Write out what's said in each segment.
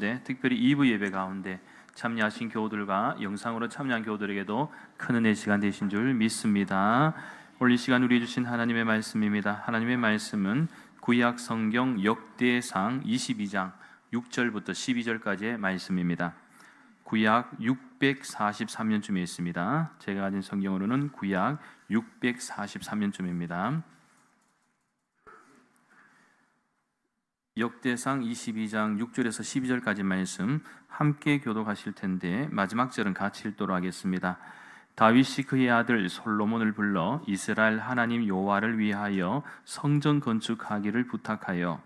가운데, 특별히 2부 예배 가운데 참여하신 교우들과 영상으로 참여한 교우들에게도 큰 은혜의 시간 되신 줄 믿습니다. 오늘 이 시간 우리 주신 하나님의 말씀입니다. 하나님의 말씀은 구약 성경 역대상 22장 6절부터 12절까지의 말씀입니다. 구약 643년쯤에 있습니다. 제가 가진 성경으로는 구약 643년쯤입니다. 역대상 22장 6절에서 12절까지 말씀 함께 교독하실 텐데 마지막 절은 같이 읽도록 하겠습니다. 다윗이 그의 아들 솔로몬을 불러 이스라엘 하나님 여호와를 위하여 성전 건축하기를 부탁하여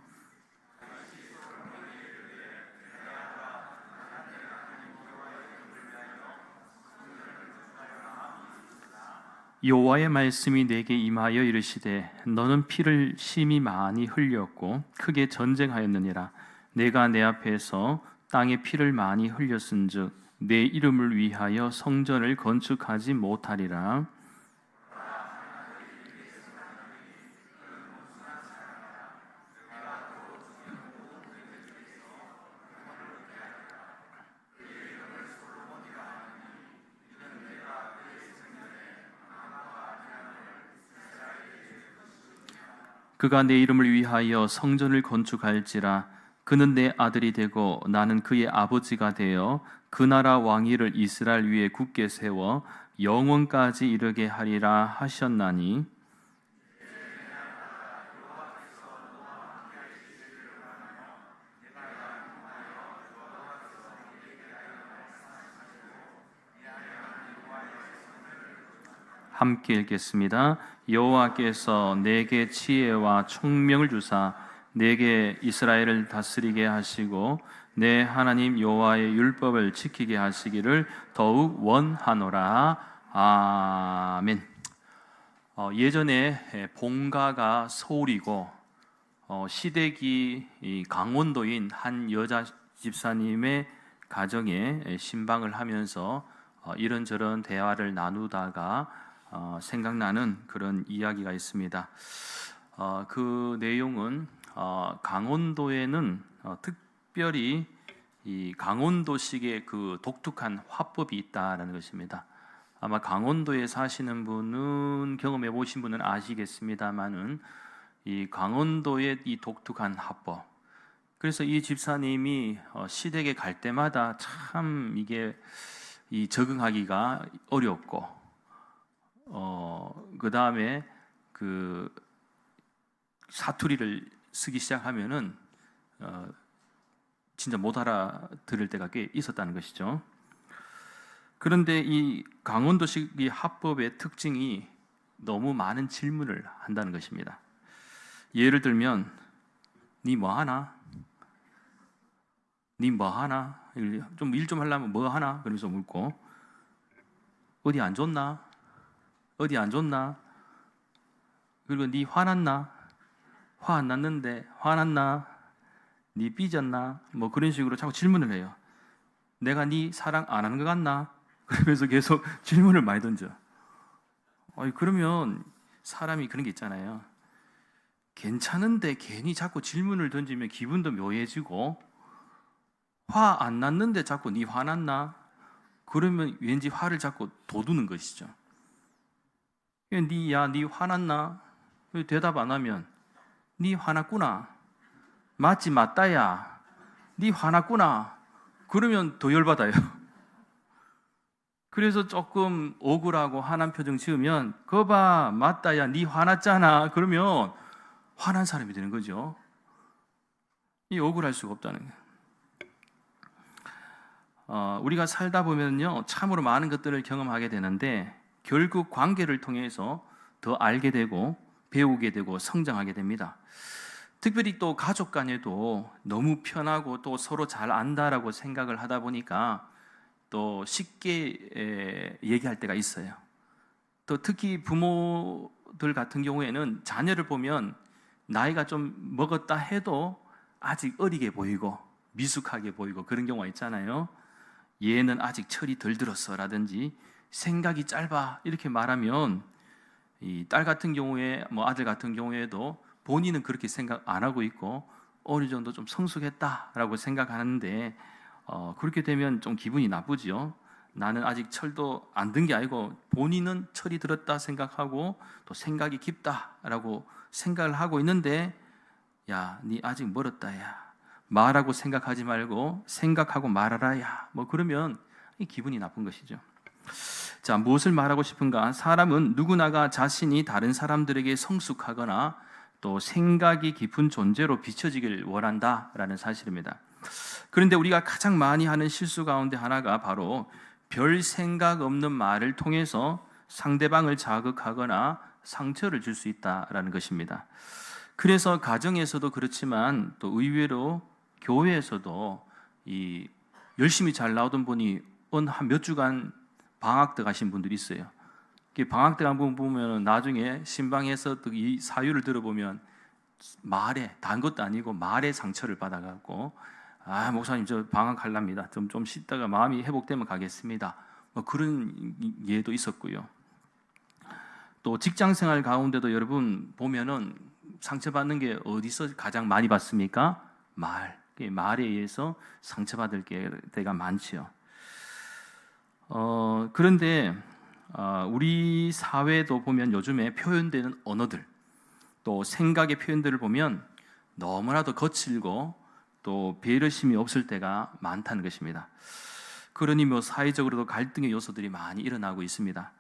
여호와의 말씀이 내게 임하여 이르시되 너는 피를 심히 많이 흘렸고 크게 전쟁하였느니라. 내가 내 앞에서 땅에 피를 많이 흘렸은즉 내 이름을 위하여 성전을 건축하지 못하리라. 그가 내 이름을 위하여 성전을 건축할지라. 그는 내 아들이 되고 나는 그의 아버지가 되어 그 나라 왕위를 이스라엘 위에 굳게 세워 영원까지 이르게 하리라 하셨나니, 함께 읽겠습니다. 여호와께서 내게 지혜와 총명을 주사 내게 이스라엘을 다스리게 하시고 내 하나님 여호와의 율법을 지키게 하시기를 더욱 원하노라. 아멘. 예전에 본가가 서울이고 시댁이 강원도인 한 여자 집사님의 가정에 신방을 하면서 이런저런 대화를 나누다가 생각나는 그런 이야기가 있습니다. 그 내용은 강원도에는 특별히 이 강원도식의 그 독특한 화법이 있다라는 것입니다. 아마 강원도에 사시는 분은 경험해 보신 분은 아시겠습니다만은 이 강원도의 이 독특한 화법. 그래서 이 집사님이 시댁에 갈 때마다 참 이게 적응하기가 어렵고 그 다음에 그 사투리를 쓰기 시작하면은 진짜 못 알아들을 때가 꽤 있었다는 것이죠. 그런데 이 강원도식 이 합법의 특징이 너무 많은 질문을 한다는 것입니다. 예를 들면 니 뭐 하나? 니 뭐 하나? 좀 일 좀 하려면 뭐 하나? 그러면서 묻고 어디 안 좋나? 어디 안 좋나? 그리고 니 화났나? 화 안 났는데 화났나? 니 삐졌나? 뭐 그런 식으로 자꾸 질문을 해요. 내가 니 사랑 안 하는 것 같나? 그러면서 계속 질문을 많이 던져. 그러면 사람이 그런 게 있잖아요. 괜찮은데 괜히 자꾸 질문을 던지면 기분도 묘해지고 화 안 났는데 자꾸 니 화났나? 그러면 왠지 화를 자꾸 돋우는 것이죠. 니 화났나? 대답 안 하면 니 화났구나. 맞지 맞다야. 니 화났구나. 그러면 더 열받아요. 그래서 조금 억울하고 화난 표정 지으면 거봐 맞다야 니 화났잖아. 그러면 화난 사람이 되는 거죠. 이 억울할 수가 없다는 거예요. 우리가 살다 보면요 참으로 많은 것들을 경험하게 되는데 결국 관계를 통해서 더 알게 되고 배우게 되고 성장하게 됩니다. 특별히 또 가족 간에도 너무 편하고 또 서로 잘 안다라고 생각을 하다 보니까 또 쉽게 얘기할 때가 있어요. 또 특히 부모들 같은 경우에는 자녀를 보면 나이가 좀 먹었다 해도 아직 어리게 보이고 미숙하게 보이고 그런 경우가 있잖아요. 얘는 아직 철이 덜 들었어 라든지 생각이 짧아 이렇게 말하면 이 딸 같은 경우에 아들 같은 경우에도 본인은 그렇게 생각 안 하고 있고 어느 정도 좀 성숙했다라고 생각하는데 그렇게 되면 좀 기분이 나쁘지요. 나는 아직 철도 안 든 게 아니고 본인은 철이 들었다 생각하고 또 생각이 깊다라고 생각을 하고 있는데, 야, 니 아직 멀었다, 야. 말하고 생각하지 말고 생각하고 말하라, 야. 뭐 그러면 기분이 나쁜 것이죠. 자, 무엇을 말하고 싶은가? 사람은 누구나가 자신이 다른 사람들에게 성숙하거나 또 생각이 깊은 존재로 비춰지길 원한다라는 사실입니다. 그런데 우리가 가장 많이 하는 실수 가운데 하나가 바로 별 생각 없는 말을 통해서 상대방을 자극하거나 상처를 줄 수 있다라는 것입니다. 그래서 가정에서도 그렇지만 또 의외로 교회에서도 이 열심히 잘 나오던 분이 한 몇 주간 방학 들어가신 분들이 있어요. 방학 들어간 분 보면 나중에 신방에서 이 사유를 들어보면 말에, 단 것도 아니고 말에 상처를 받아갖고, 아, 목사님 저 방학하랍니다. 좀 쉬다가 마음이 회복되면 가겠습니다. 뭐 그런 예도 있었고요. 또 직장생활 가운데도 여러분 보면은 상처받는 게 어디서 가장 많이 받습니까? 말에 의해서 상처받을 때가 많지요. 그런데 우리 사회도 보면 요즘에 표현되는 언어들, 또 생각의 표현들을 보면 너무나도 거칠고 또 배려심이 없을 때가 많다는 것입니다. 그러니 뭐 사회적으로도 갈등의 요소들이 많이 일어나고 있습니다.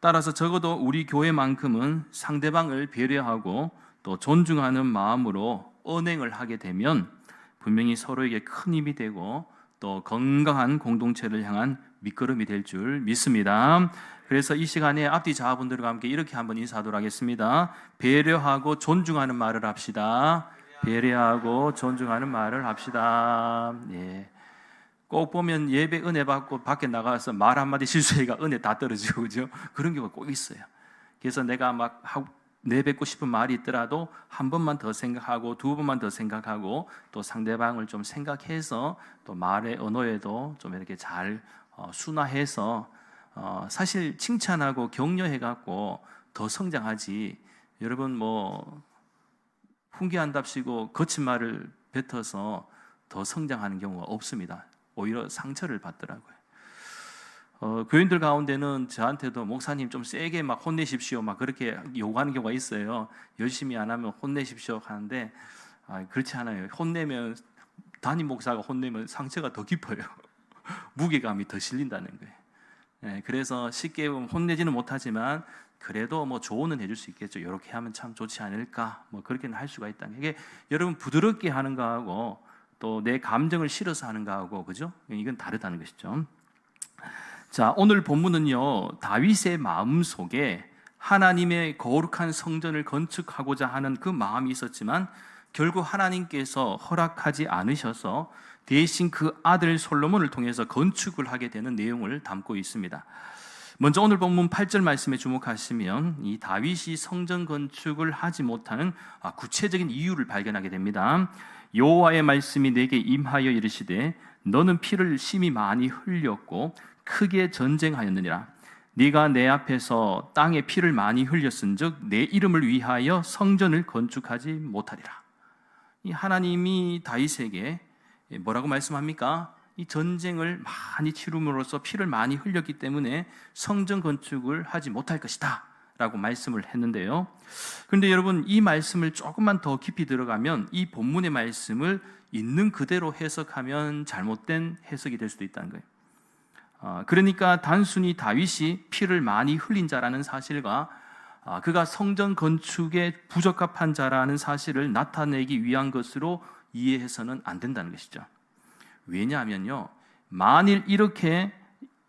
따라서 적어도 우리 교회만큼은 상대방을 배려하고 또 존중하는 마음으로 언행을 하게 되면 분명히 서로에게 큰 힘이 되고 또 건강한 공동체를 향한 밑거름이 될 줄 믿습니다. 그래서 이 시간에 앞뒤 자분들과 함께 이렇게 한번 인사하도록 하겠습니다. 배려하고 존중하는 말을 합시다. 배려하고 존중하는 말을 합시다. 예. 꼭 보면 예배 은혜 받고 밖에 나가서 말 한마디 실수해가 은혜 다 떨어지고, 그죠? 그런 경우가 꼭 있어요. 그래서 내가 막 내뱉고 싶은 말이 있더라도 한 번만 더 생각하고 두 번만 더 생각하고 또 상대방을 좀 생각해서 또 말의 언어에도 좀 이렇게 잘 순화해서 사실 칭찬하고 격려해갖고 더 성장하지, 여러분 뭐 훈계한답시고 거친 말을 뱉어서 더 성장하는 경우가 없습니다. 오히려 상처를 받더라고요. 교인들 가운데는 저한테도 목사님 좀 세게 막 혼내십시오 막 그렇게 요구하는 경우가 있어요. 열심히 안 하면 혼내십시오 하는데 그렇지 않아요. 혼내면, 담임 목사가 혼내면 상처가 더 깊어요. 무게감이 더 실린다는 거예요. 네, 그래서 쉽게 혼내지는 못하지만 그래도 뭐 조언은 해줄 수 있겠죠. 이렇게 하면 참 좋지 않을까, 뭐 그렇게는 할 수가 있다는 게, 여러분 부드럽게 하는 거하고 또 내 감정을 실어서 하는 거하고, 그죠? 이건 다르다는 것이죠. 자, 오늘 본문은요, 다윗의 마음 속에 하나님의 거룩한 성전을 건축하고자 하는 그 마음이 있었지만 결국 하나님께서 허락하지 않으셔서 대신 그 아들 솔로몬을 통해서 건축을 하게 되는 내용을 담고 있습니다. 먼저 오늘 본문 8절 말씀에 주목하시면 이 다윗이 성전 건축을 하지 못하는 구체적인 이유를 발견하게 됩니다. 여호와의 말씀이 내게 임하여 이르시되 너는 피를 심히 많이 흘렸고 크게 전쟁하였느니라. 네가 내 앞에서 땅에 피를 많이 흘렸은즉 내 이름을 위하여 성전을 건축하지 못하리라. 이 하나님이 다윗에게 뭐라고 말씀합니까? 이 전쟁을 많이 치rum으로써 피를 많이 흘렸기 때문에 성전 건축을 하지 못할 것이다 라고 말씀을 했는데요. 그런데 여러분, 이 말씀을 조금만 더 깊이 들어가면 이 본문의 말씀을 있는 그대로 해석하면 잘못된 해석이 될 수도 있다는 거예요. 그러니까 단순히 다윗이 피를 많이 흘린 자라는 사실과 그가 성전 건축에 부적합한 자라는 사실을 나타내기 위한 것으로 이해해서는 안 된다는 것이죠. 왜냐하면요, 만일 이렇게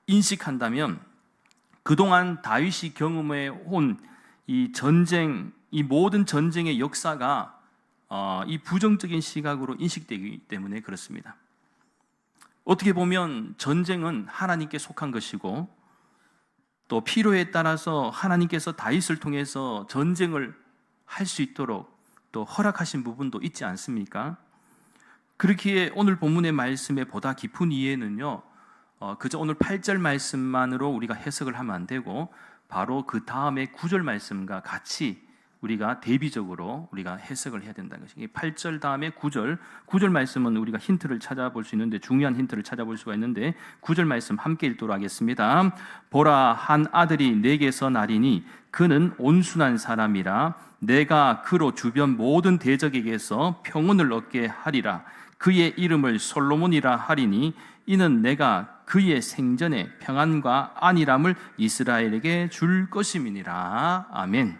인식한다면 그동안 다윗이 경험해 온 이 전쟁, 이 모든 전쟁의 역사가 이 부정적인 시각으로 인식되기 때문에 그렇습니다. 어떻게 보면 전쟁은 하나님께 속한 것이고 또 필요에 따라서 하나님께서 다윗을 통해서 전쟁을 할 수 있도록 또 허락하신 부분도 있지 않습니까? 그렇기에 오늘 본문의 말씀의 보다 깊은 이해는요, 그저 오늘 8절 말씀만으로 우리가 해석을 하면 안 되고 바로 그 다음에 9절 말씀과 같이 우리가 대비적으로 우리가 해석을 해야 된다는 것이 8절 다음에 9절 말씀은 우리가 힌트를 찾아볼 수 있는데 중요한 힌트를 찾아볼 수가 있는데 9절 말씀 함께 읽도록 하겠습니다. 보라 한 아들이 내게서 나리니 그는 온순한 사람이라 내가 그로 주변 모든 대적에게서 평온을 얻게 하리라. 그의 이름을 솔로몬이라 하리니 이는 내가 그의 생전에 평안과 안일함을 이스라엘에게 줄 것임이니라. 아멘.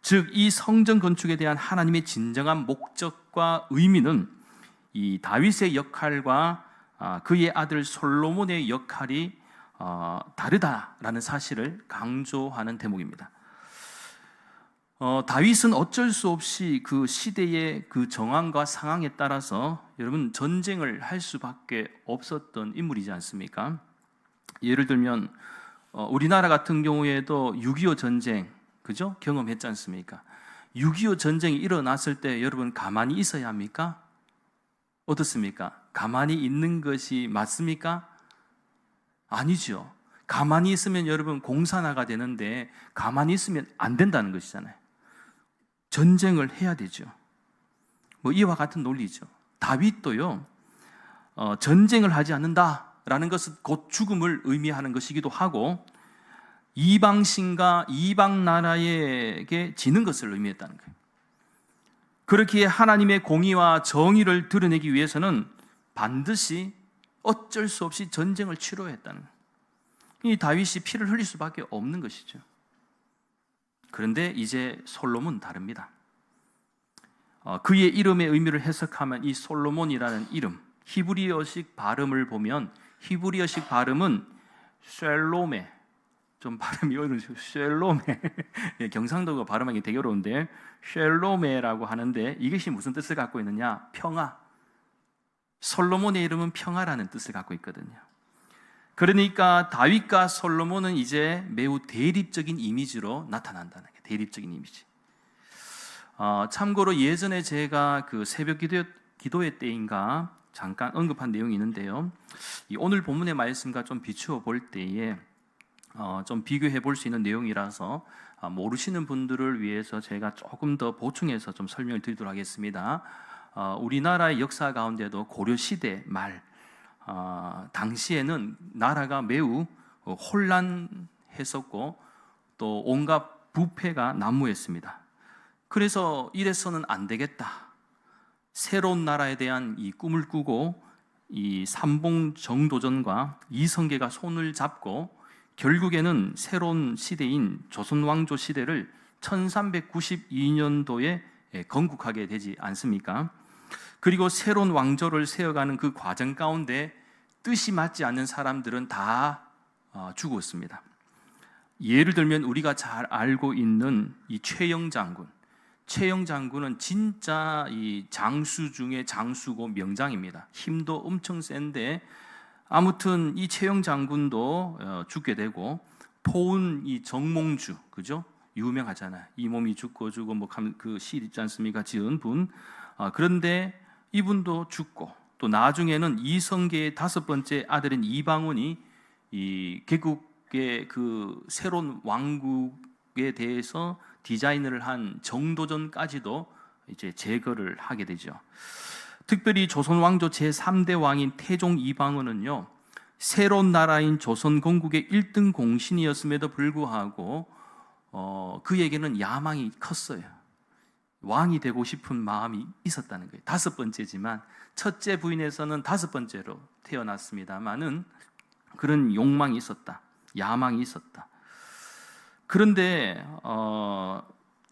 즉 이 성전 건축에 대한 하나님의 진정한 목적과 의미는 이 다윗의 역할과 그의 아들 솔로몬의 역할이 다르다라는 사실을 강조하는 대목입니다. 다윗은 어쩔 수 없이 그 시대의 그 정황과 상황에 따라서 여러분 전쟁을 할 수밖에 없었던 인물이지 않습니까? 예를 들면 우리나라 같은 경우에도 6.25 전쟁 그죠? 경험했지 않습니까? 6.25 전쟁이 일어났을 때 여러분 가만히 있어야 합니까? 어떻습니까? 가만히 있는 것이 맞습니까? 아니죠. 가만히 있으면 여러분 공산화가 되는데 가만히 있으면 안 된다는 것이잖아요. 전쟁을 해야 되죠. 뭐 이와 같은 논리죠. 다윗도요, 전쟁을 하지 않는다라는 것은 곧 죽음을 의미하는 것이기도 하고 이방신과 이방 나라에게 지는 것을 의미했다는 거예요. 그렇기에 하나님의 공의와 정의를 드러내기 위해서는 반드시 어쩔 수 없이 전쟁을 치러야 했다는 거예요. 이 다윗이 피를 흘릴 수밖에 없는 것이죠. 그런데 이제 솔로몬은 다릅니다. 그의 이름의 의미를 해석하면 이 솔로몬이라는 이름, 히브리어식 발음을 보면 히브리어식 발음은 쉘로메, 좀 발음이 어려우죠. 쉘로메. 경상도가 발음하기 되게 어려운데 쉘로메라고 하는데 이것이 무슨 뜻을 갖고 있느냐? 평화. 솔로몬의 이름은 평화라는 뜻을 갖고 있거든요. 그러니까 다윗과 솔로몬은 이제 매우 대립적인 이미지로 나타난다는 게 대립적인 이미지. 참고로 예전에 제가 그 새벽 기도회 때인가 잠깐 언급한 내용이 있는데요. 오늘 본문의 말씀과 좀 비추어 볼 때에 좀 비교해 볼 수 있는 내용이라서 모르시는 분들을 위해서 제가 조금 더 보충해서 좀 설명을 드리도록 하겠습니다. 우리나라의 역사 가운데도 고려 시대 말 당시에는 나라가 매우 혼란했었고 또 온갖 부패가 난무했습니다. 그래서 이래서는 안 되겠다. 새로운 나라에 대한 이 꿈을 꾸고 이 삼봉 정도전과 이성계가 손을 잡고 결국에는 새로운 시대인 조선 왕조 시대를 1392년도에 건국하게 되지 않습니까? 그리고 새로운 왕조를 세워가는 그 과정 가운데 뜻이 맞지 않는 사람들은 다 죽었습니다. 예를 들면 우리가 잘 알고 있는 이 최영 장군은 진짜 이 장수 중에 장수고 명장입니다. 힘도 엄청 센데 아무튼 이 최영 장군도 죽게 되고 포운 이 정몽주 그죠? 유명하잖아요. 이 몸이 죽고 뭐 그 시 있지 않습니까? 지은 분. 그런데 이분도 죽고 또 나중에는 이성계의 5번째 아들인 이방원이 이 개국의 그 새로운 왕국에 대해서 디자인을 한 정도전까지도 이제 제거를 하게 되죠. 특별히 조선 왕조 제3대 왕인 태종 이방원은요, 새로운 나라인 조선 건국의 1등 공신이었음에도 불구하고 그에게는 야망이 컸어요. 왕이 되고 싶은 마음이 있었다는 거예요. 5번째지만 첫째 부인에서는 5번째로 태어났습니다만은 그런 욕망이 있었다. 야망이 있었다. 그런데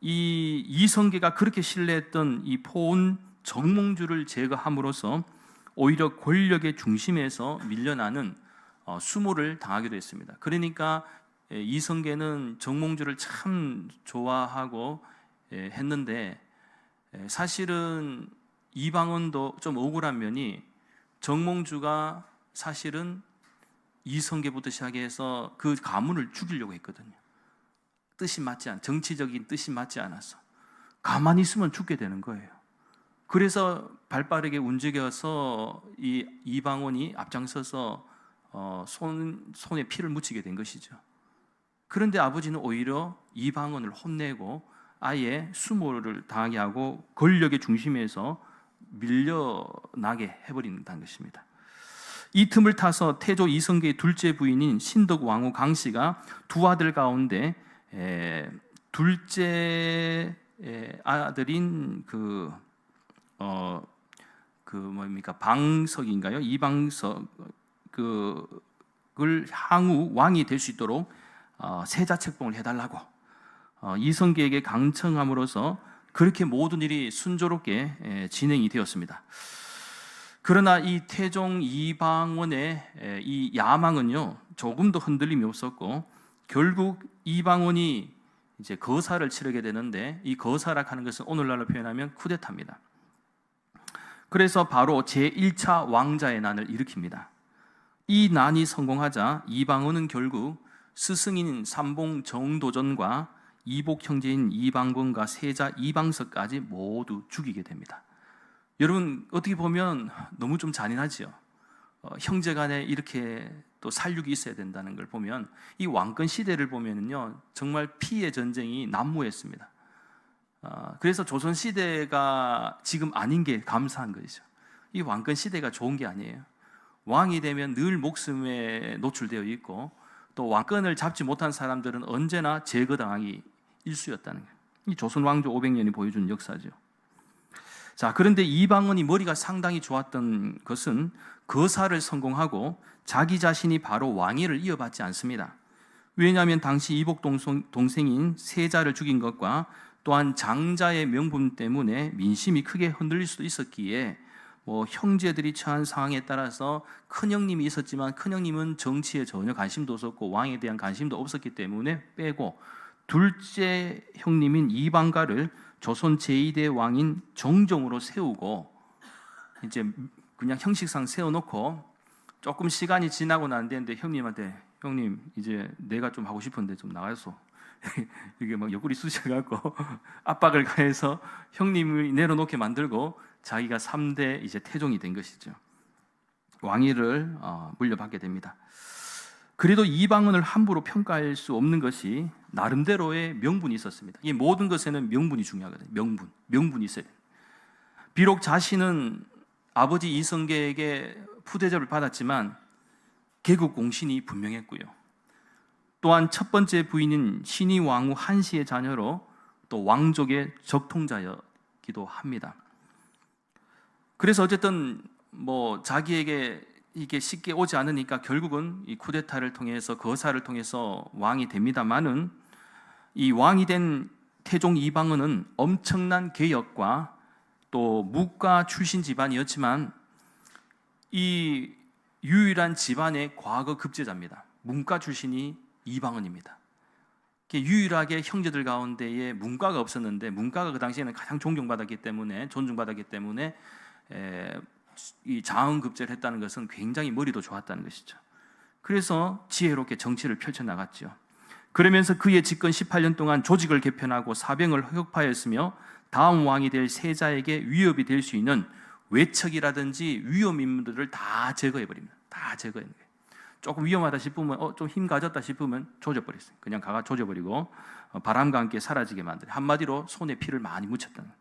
이 이성계가 그렇게 신뢰했던 이 포온 정몽주를 제거함으로써 오히려 권력의 중심에서 밀려나는 수모를 당하기도 했습니다. 그러니까 이성계는 정몽주를 참 좋아하고 했는데 사실은 이방원도 좀 억울한 면이 정몽주가 사실은 이성계부터 시작해서 그 가문을 죽이려고 했거든요. 정치적인 뜻이 맞지 않아서 가만히 있으면 죽게 되는 거예요. 그래서 발빠르게 움직여서 이 이방원이 앞장서서 손에 피를 묻히게 된 것이죠. 그런데 아버지는 오히려 이방원을 혼내고 아예 수모를 당하게 하고 권력의 중심에서 밀려나게 해버린다는 것입니다. 이 틈을 타서 태조 이성계의 둘째 부인인 신덕 왕후 강씨가 두 아들 가운데 둘째 아들인 방석인가요? 이방석 그를 향후 왕이 될 수 있도록 세자 책봉을 해달라고 이성계에게 강청함으로써 그렇게 모든 일이 순조롭게 진행이 되었습니다. 그러나 이 태종 이방원의 이 야망은요 조금도 흔들림이 없었고 결국 이방원이 이제 거사를 치르게 되는데 이 거사라 하는 것은 오늘날로 표현하면 쿠데타입니다. 그래서 바로 제1차 왕자의 난을 일으킵니다. 이 난이 성공하자 이방원은 결국 스승인 삼봉 정도전과 이복 형제인 이방본과 세자 이방석까지 모두 죽이게 됩니다. 여러분 어떻게 보면 너무 좀 잔인하지요. 형제간에 이렇게 또 살육이 있어야 된다는 걸 보면 이 왕권 시대를 보면은요 정말 피의 전쟁이 난무했습니다. 그래서 조선 시대가 지금 아닌 게 감사한 것이죠. 이 왕권 시대가 좋은 게 아니에요. 왕이 되면 늘 목숨에 노출되어 있고 또 왕권을 잡지 못한 사람들은 언제나 제거당하기 일쑤였다는 거예요. 이 조선 왕조 500년이 보여준 역사죠. 자, 그런데 이방원이 머리가 상당히 좋았던 것은 거사를 성공하고 자기 자신이 바로 왕위를 이어받지 않습니다. 왜냐하면 당시 이복 동생인 세자를 죽인 것과 또한 장자의 명분 때문에 민심이 크게 흔들릴 수도 있었기에 형제들이 처한 상황에 따라서 큰형님이 있었지만 큰형님은 정치에 전혀 관심도 없었고 왕에 대한 관심도 없었기 때문에 빼고 둘째 형님인 이방가를 조선 제2대 왕인 정종으로 세우고 이제 그냥 형식상 세워놓고 조금 시간이 지나고 난 뒤인데 형님한테 형님 이제 내가 좀 하고 싶은데 좀 나가서 이게 막 옆구리 쑤셔갖고 압박을 가해서 형님을 내려놓게 만들고 자기가 3대 이제 태종이 된 것이죠. 왕위를 물려받게 됩니다. 그래도 이방원을 함부로 평가할 수 없는 것이 나름대로의 명분이 있었습니다. 이 모든 것에는 명분이 중요하거든요. 명분이 있어야 돼요. 비록 자신은 아버지 이성계에게 푸대접을 받았지만 개국 공신이 분명했고요. 또한 첫 번째 부인인 신이 왕후 한씨의 자녀로 또 왕족의 적통자이기도 합니다. 그래서 어쨌든 자기에게 이게 쉽게 오지 않으니까 결국은 이 쿠데타를 통해서 거사를 통해서 왕이 됩니다만은 이 왕이 된 태종 이방원은 엄청난 개혁과 또 무과 출신 집안이었지만 이 유일한 집안의 과거 급제자입니다. 문과 출신이 이방원입니다. 유일하게 형제들 가운데에 문과가 없었는데 문과가 그 당시에는 가장 존중받았기 때문에 이 자원급제를 했다는 것은 굉장히 머리도 좋았다는 것이죠. 그래서 지혜롭게 정치를 펼쳐나갔죠. 그러면서 그의 집권 18년 동안 조직을 개편하고 사병을 혁파했으며 다음 왕이 될 세자에게 위협이 될 수 있는 외척이라든지 위험 인물들을 다 제거해버립니다. 다 제거해요. 조금 위험하다 싶으면 좀 힘 가졌다 싶으면 조져버렸어요. 그냥 가가 조져버리고 바람과 함께 사라지게 만들어요. 한마디로 손에 피를 많이 묻혔다는 거예요.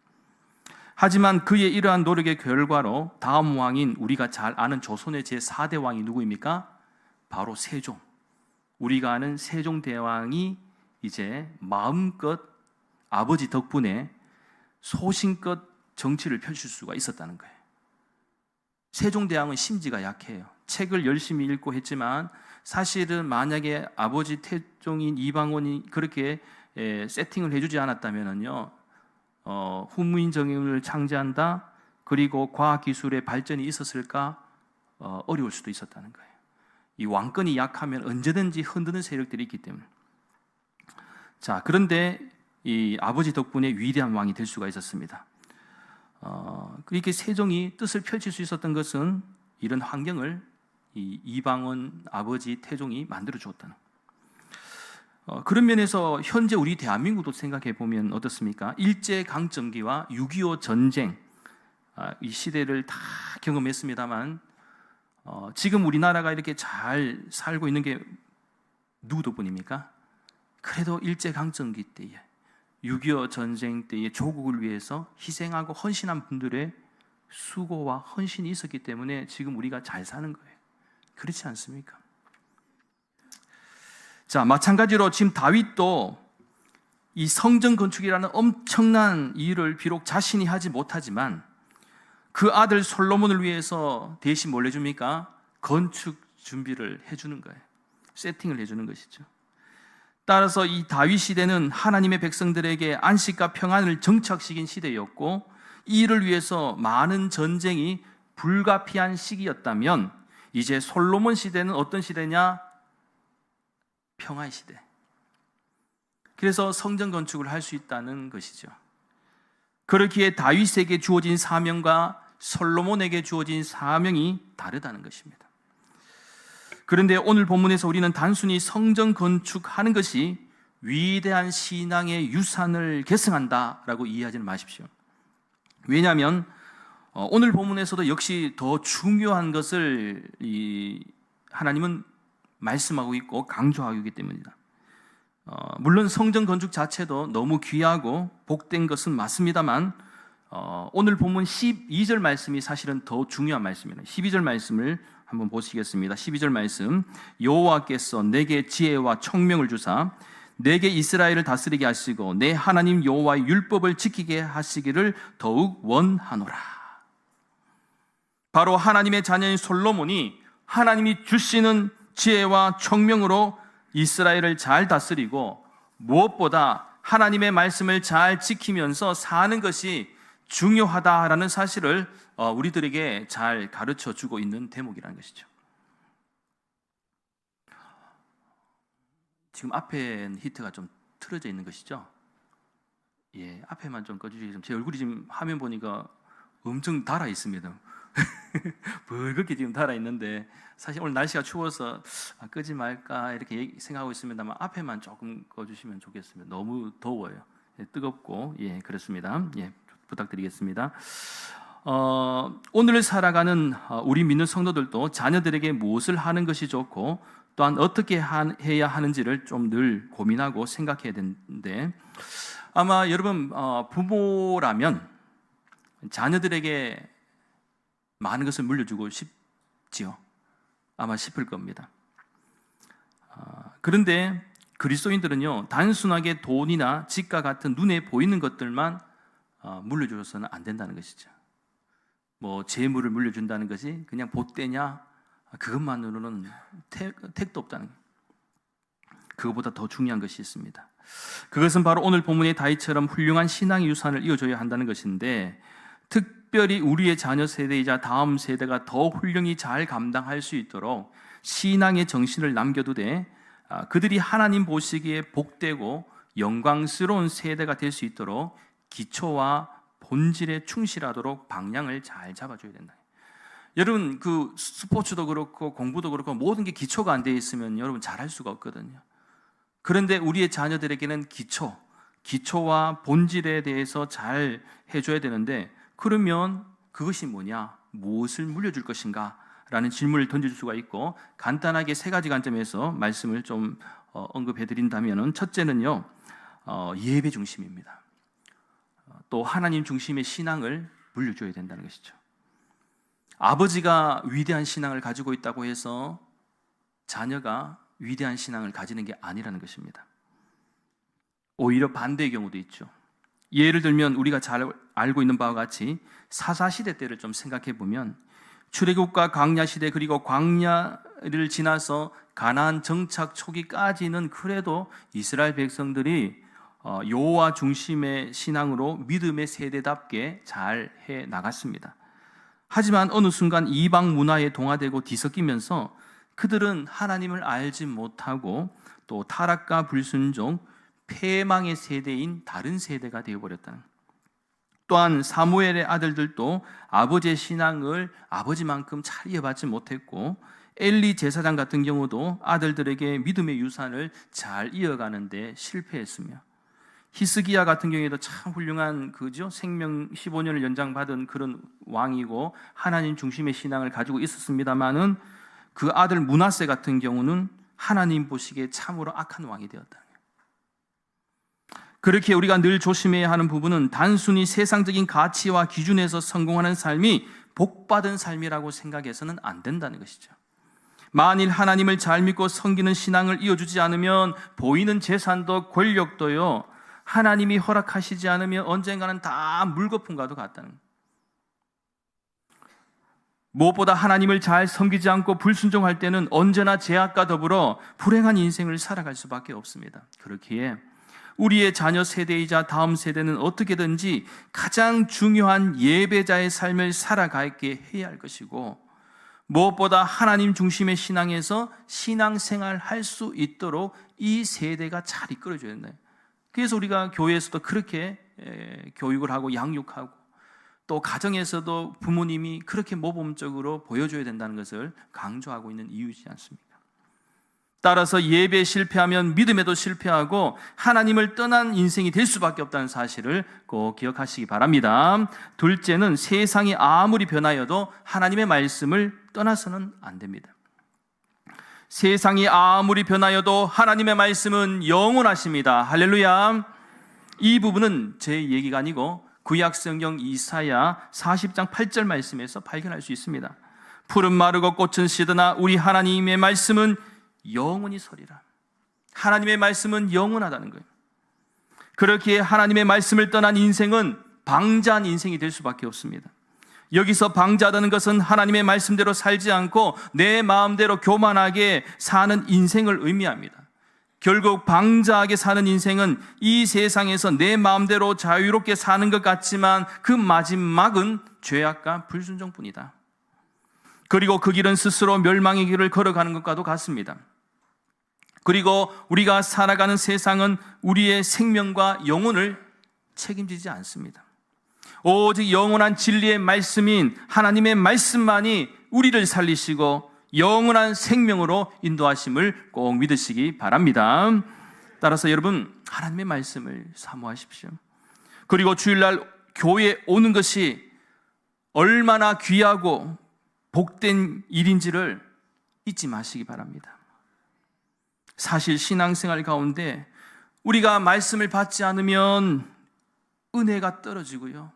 하지만 그의 이러한 노력의 결과로 다음 왕인 우리가 잘 아는 조선의 제4대 왕이 누구입니까? 바로 세종. 우리가 아는 세종대왕이 이제 마음껏 아버지 덕분에 소신껏 정치를 펼칠 수가 있었다는 거예요. 세종대왕은 심지가 약해요. 책을 열심히 읽고 했지만 사실은 만약에 아버지 태종인 이방원이 그렇게 세팅을 해주지 않았다면요, 후무인 정형을 창제한다, 그리고 과학기술의 발전이 있었을까 어려울 수도 있었다는 거예요. 이 왕권이 약하면 언제든지 흔드는 세력들이 있기 때문에. 자, 그런데 이 아버지 덕분에 위대한 왕이 될 수가 있었습니다. 그렇게 세종이 뜻을 펼칠 수 있었던 것은 이런 환경을 이 이방원 아버지 태종이 만들어 주었다는. 그런 면에서 현재 우리 대한민국도 생각해 보면 어떻습니까? 일제강점기와 6.25 전쟁 이 시대를 다 경험했습니다만 지금 우리나라가 이렇게 잘 살고 있는 게 누구 덕분입니까? 그래도 일제강점기 때에 6.25 전쟁 때의 조국을 위해서 희생하고 헌신한 분들의 수고와 헌신이 있었기 때문에 지금 우리가 잘 사는 거예요. 그렇지 않습니까? 자, 마찬가지로 지금 다윗도 이 성전 건축이라는 엄청난 일을 비록 자신이 하지 못하지만 그 아들 솔로몬을 위해서 대신 뭘 해줍니까? 건축 준비를 해주는 거예요. 세팅을 해주는 것이죠. 따라서 이 다윗 시대는 하나님의 백성들에게 안식과 평안을 정착시킨 시대였고, 이 일을 위해서 많은 전쟁이 불가피한 시기였다면, 이제 솔로몬 시대는 어떤 시대냐? 평화의 시대. 그래서 성전 건축을 할 수 있다는 것이죠. 그렇기에 다윗에게 주어진 사명과 솔로몬에게 주어진 사명이 다르다는 것입니다. 그런데 오늘 본문에서 우리는 단순히 성전 건축하는 것이 위대한 신앙의 유산을 계승한다라고 이해하지는 마십시오. 왜냐하면 오늘 본문에서도 역시 더 중요한 것을 하나님은 말씀하고 있고 강조하고 있기 때문입니다. 물론 성전 건축 자체도 너무 귀하고 복된 것은 맞습니다만 오늘 본문 12절 말씀이 사실은 더 중요한 말씀입니다. 12절 말씀을 한번 보시겠습니다. 12절 말씀, 여호와께서 내게 지혜와 총명을 주사 내게 이스라엘을 다스리게 하시고 내 하나님 여호와의 율법을 지키게 하시기를 더욱 원하노라. 바로 하나님의 자녀인 솔로몬이 하나님이 주시는 지혜와 총명으로 이스라엘을 잘 다스리고 무엇보다 하나님의 말씀을 잘 지키면서 사는 것이 중요하다라는 사실을 우리들에게 잘 가르쳐 주고 있는 대목이라는 것이죠. 지금 앞에 히트가 좀 틀어져 있는 것이죠. 예, 앞에만 좀 꺼주시겠습니다. 제 얼굴이 지금 화면 보니까 엄청 달아 있습니다. 벌겋게 지금 달아 있는데 사실 오늘 날씨가 추워서 끄지 말까 이렇게 생각하고 있습니다만 앞에만 조금 꺼주시면 좋겠습니다. 너무 더워요. 예, 뜨겁고 예 그렇습니다. 예 부탁드리겠습니다. 오늘 살아가는 우리 믿는 성도들도 자녀들에게 무엇을 하는 것이 좋고 또한 어떻게 해야 하는지를 좀 늘 고민하고 생각해야 되는데 아마 여러분 부모라면 자녀들에게 많은 것을 물려주고 싶지요. 아마 싶을 겁니다. 그런데 그리스도인들은요 단순하게 돈이나 집과 같은 눈에 보이는 것들만 물려줘서는 안 된다는 것이죠. 뭐 재물을 물려준다는 것이 그냥 보태냐 그것만으로는 택도 없다는 거예요. 그것보다 더 중요한 것이 있습니다. 그것은 바로 오늘 본문의 다윗처럼 훌륭한 신앙의 유산을 이어줘야 한다는 것인데 특별히 우리의 자녀 세대이자 다음 세대가 더 훌륭히 잘 감당할 수 있도록 신앙의 정신을 남겨두되 그들이 하나님 보시기에 복되고 영광스러운 세대가 될 수 있도록 기초와 본질에 충실하도록 방향을 잘 잡아줘야 된다. 여러분 그 스포츠도 그렇고 공부도 그렇고 모든 게 기초가 안 돼 있으면 여러분 잘할 수가 없거든요. 그런데 우리의 자녀들에게는 기초와 본질에 대해서 잘 해줘야 되는데 그러면 그것이 뭐냐? 무엇을 물려줄 것인가? 라는 질문을 던질 수가 있고 간단하게 세 가지 관점에서 말씀을 좀 언급해 드린다면 첫째는요 예배 중심입니다. 또 하나님 중심의 신앙을 물려줘야 된다는 것이죠. 아버지가 위대한 신앙을 가지고 있다고 해서 자녀가 위대한 신앙을 가지는 게 아니라는 것입니다. 오히려 반대의 경우도 있죠. 예를 들면 우리가 잘 알고 있는 바와 같이 사사시대 때를 좀 생각해 보면 출애굽과 광야시대 그리고 광야를 지나서 가나안 정착 초기까지는 그래도 이스라엘 백성들이 여호와 중심의 신앙으로 믿음의 세대답게 잘 해 나갔습니다. 하지만 어느 순간 이방 문화에 동화되고 뒤섞이면서 그들은 하나님을 알지 못하고 또 타락과 불순종, 패망의 세대인 다른 세대가 되어버렸다는 거예요. 또한 사무엘의 아들들도 아버지의 신앙을 아버지만큼 잘 이어받지 못했고 엘리 제사장 같은 경우도 아들들에게 믿음의 유산을 잘 이어가는데 실패했으며 히스기야 같은 경우에도 참 훌륭한 그죠? 생명 15년을 연장받은 그런 왕이고 하나님 중심의 신앙을 가지고 있었습니다마는 그 아들 므낫세 같은 경우는 하나님 보시기에 참으로 악한 왕이 되었다. 그렇게 우리가 늘 조심해야 하는 부분은 단순히 세상적인 가치와 기준에서 성공하는 삶이 복받은 삶이라고 생각해서는 안 된다는 것이죠. 만일 하나님을 잘 믿고 섬기는 신앙을 이어주지 않으면 보이는 재산도 권력도요, 하나님이 허락하시지 않으면 언젠가는 다 물거품과도 같다는 거예요. 무엇보다 하나님을 잘 섬기지 않고 불순종할 때는 언제나 죄악과 더불어 불행한 인생을 살아갈 수밖에 없습니다. 그렇기에 우리의 자녀 세대이자 다음 세대는 어떻게든지 가장 중요한 예배자의 삶을 살아가게 해야 할 것이고, 무엇보다 하나님 중심의 신앙에서 신앙생활 할 수 있도록 이 세대가 잘 이끌어줘야 된다. 그래서 우리가 교회에서도 그렇게 교육을 하고 양육하고, 또 가정에서도 부모님이 그렇게 모범적으로 보여줘야 된다는 것을 강조하고 있는 이유이지 않습니까? 따라서 예배에 실패하면 믿음에도 실패하고 하나님을 떠난 인생이 될 수밖에 없다는 사실을 꼭 기억하시기 바랍니다. 둘째는 세상이 아무리 변하여도 하나님의 말씀을 떠나서는 안 됩니다. 세상이 아무리 변하여도 하나님의 말씀은 영원하십니다. 할렐루야. 이 부분은 제 얘기가 아니고 구약성경 이사야 40장 8절 말씀에서 발견할 수 있습니다. 푸른 마르고 꽃은 시드나 우리 하나님의 말씀은 영원히 서리라. 하나님의 말씀은 영원하다는 거예요. 그렇기에 하나님의 말씀을 떠난 인생은 방자한 인생이 될 수밖에 없습니다. 여기서 방자하다는 것은 하나님의 말씀대로 살지 않고 내 마음대로 교만하게 사는 인생을 의미합니다. 결국 방자하게 사는 인생은 이 세상에서 내 마음대로 자유롭게 사는 것 같지만 그 마지막은 죄악과 불순종뿐이다. 그리고 그 길은 스스로 멸망의 길을 걸어가는 것과도 같습니다. 그리고 우리가 살아가는 세상은 우리의 생명과 영혼을 책임지지 않습니다. 오직 영원한 진리의 말씀인 하나님의 말씀만이 우리를 살리시고 영원한 생명으로 인도하심을 꼭 믿으시기 바랍니다. 따라서 여러분, 하나님의 말씀을 사모하십시오. 그리고 주일날 교회에 오는 것이 얼마나 귀하고 복된 일인지를 잊지 마시기 바랍니다. 사실 신앙생활 가운데 우리가 말씀을 받지 않으면 은혜가 떨어지고요,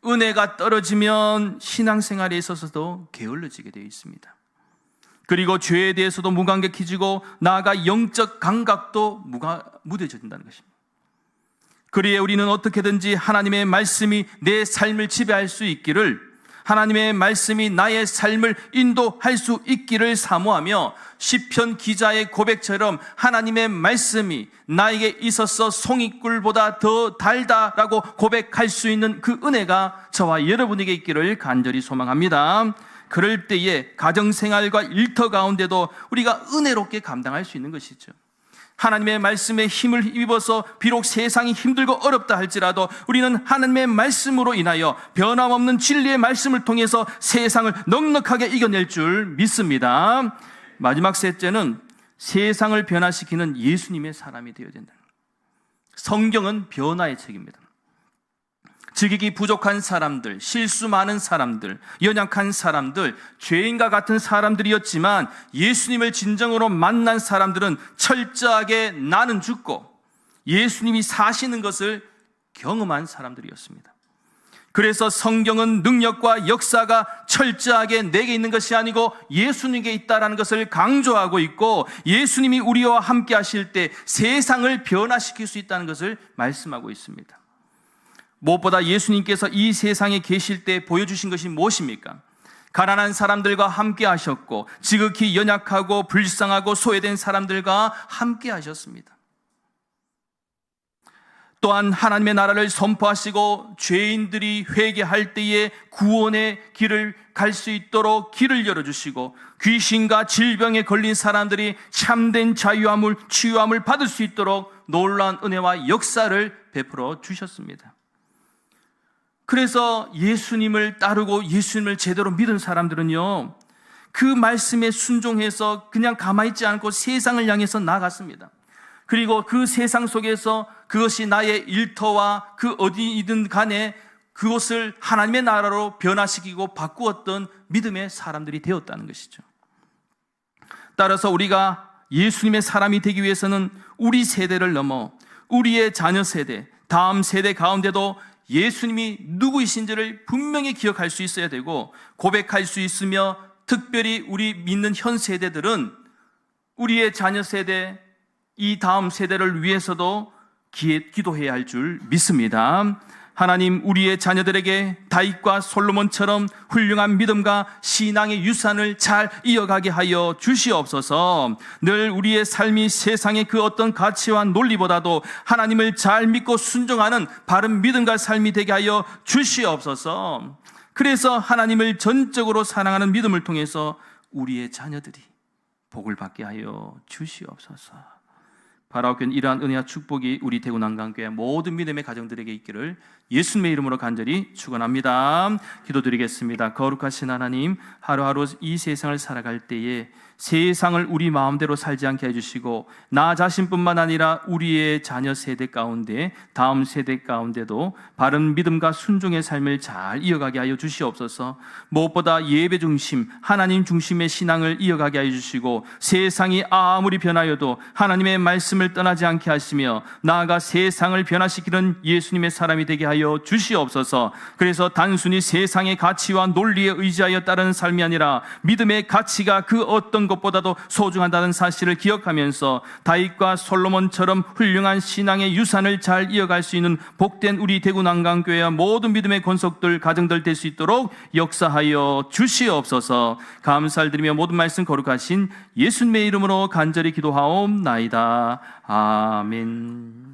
은혜가 떨어지면 신앙생활에 있어서도 게을러지게 되어 있습니다. 그리고 죄에 대해서도 무감각해지고 나아가 영적 감각도 무뎌진다는 것입니다. 그리에 우리는 어떻게든지 하나님의 말씀이 내 삶을 지배할 수 있기를, 하나님의 말씀이 나의 삶을 인도할 수 있기를 사모하며 시편 기자의 고백처럼 하나님의 말씀이 나에게 있어서 송이꿀보다 더 달다라고 고백할 수 있는 그 은혜가 저와 여러분에게 있기를 간절히 소망합니다. 그럴 때에 가정생활과 일터 가운데도 우리가 은혜롭게 감당할 수 있는 것이죠. 하나님의 말씀에 힘을 입어서 비록 세상이 힘들고 어렵다 할지라도 우리는 하나님의 말씀으로 인하여 변함없는 진리의 말씀을 통해서 세상을 넉넉하게 이겨낼 줄 믿습니다. 마지막 셋째는 세상을 변화시키는 예수님의 사람이 되어야 된다. 성경은 변화의 책입니다. 지식이 부족한 사람들, 실수 많은 사람들, 연약한 사람들, 죄인과 같은 사람들이었지만 예수님을 진정으로 만난 사람들은 철저하게 나는 죽고 예수님이 사시는 것을 경험한 사람들이었습니다. 그래서 성경은 능력과 역사가 철저하게 내게 있는 것이 아니고 예수님께 있다는 것을 강조하고 있고, 예수님이 우리와 함께 하실 때 세상을 변화시킬 수 있다는 것을 말씀하고 있습니다. 무엇보다 예수님께서 이 세상에 계실 때 보여주신 것이 무엇입니까? 가난한 사람들과 함께 하셨고 지극히 연약하고 불쌍하고 소외된 사람들과 함께 하셨습니다. 또한 하나님의 나라를 선포하시고 죄인들이 회개할 때에 구원의 길을 갈 수 있도록 길을 열어주시고 귀신과 질병에 걸린 사람들이 참된 자유함을, 치유함을 받을 수 있도록 놀라운 은혜와 역사를 베풀어 주셨습니다. 그래서 예수님을 따르고 예수님을 제대로 믿은 사람들은요, 그 말씀에 순종해서 그냥 가만히 있지 않고 세상을 향해서 나아갔습니다. 그리고 그 세상 속에서 그것이 나의 일터와 그 어디이든 간에 그것을 하나님의 나라로 변화시키고 바꾸었던 믿음의 사람들이 되었다는 것이죠. 따라서 우리가 예수님의 사람이 되기 위해서는 우리 세대를 넘어 우리의 자녀 세대, 다음 세대 가운데도 예수님이 누구이신지를 분명히 기억할 수 있어야 되고 고백할 수 있으며, 특별히 우리 믿는 현 세대들은 우리의 자녀 세대, 이 다음 세대를 위해서도 기도해야 할 줄 믿습니다. 하나님, 우리의 자녀들에게 다윗과 솔로몬처럼 훌륭한 믿음과 신앙의 유산을 잘 이어가게 하여 주시옵소서. 늘 우리의 삶이 세상의 그 어떤 가치와 논리보다도 하나님을 잘 믿고 순종하는 바른 믿음과 삶이 되게 하여 주시옵소서. 그래서 하나님을 전적으로 사랑하는 믿음을 통해서 우리의 자녀들이 복을 받게 하여 주시옵소서. 바라옵기는 이러한 은혜와 축복이 우리 대구 난강교회 모든 믿음의 가정들에게 있기를 예수님의 이름으로 간절히 축원합니다. 기도드리겠습니다. 거룩하신 하나님, 하루하루 이 세상을 살아갈 때에 세상을 우리 마음대로 살지 않게 해주시고, 나 자신뿐만 아니라 우리의 자녀 세대 가운데, 다음 세대 가운데도 바른 믿음과 순종의 삶을 잘 이어가게 하여 주시옵소서. 무엇보다 예배 중심, 하나님 중심의 신앙을 이어가게 하여 주시고, 세상이 아무리 변하여도 하나님의 말씀을 떠나지 않게 하시며, 나아가 세상을 변화시키는 예수님의 사람이 되게 하여 주시옵소서. 그래서 단순히 세상의 가치와 논리에 의지하여 따르는 삶이 아니라 믿음의 가치가 그 어떤 것보다도 소중하다는 사실을 기억하면서 다윗과 솔로몬처럼 훌륭한 신앙의 유산을 잘 이어갈 수 있는 복된 우리 대구 난강교회와 모든 믿음의 권속들, 가정들 될 수 있도록 역사하여 주시옵소서. 감사를 드리며 모든 말씀 거룩하신 예수님의 이름으로 간절히 기도하옵나이다. 아멘.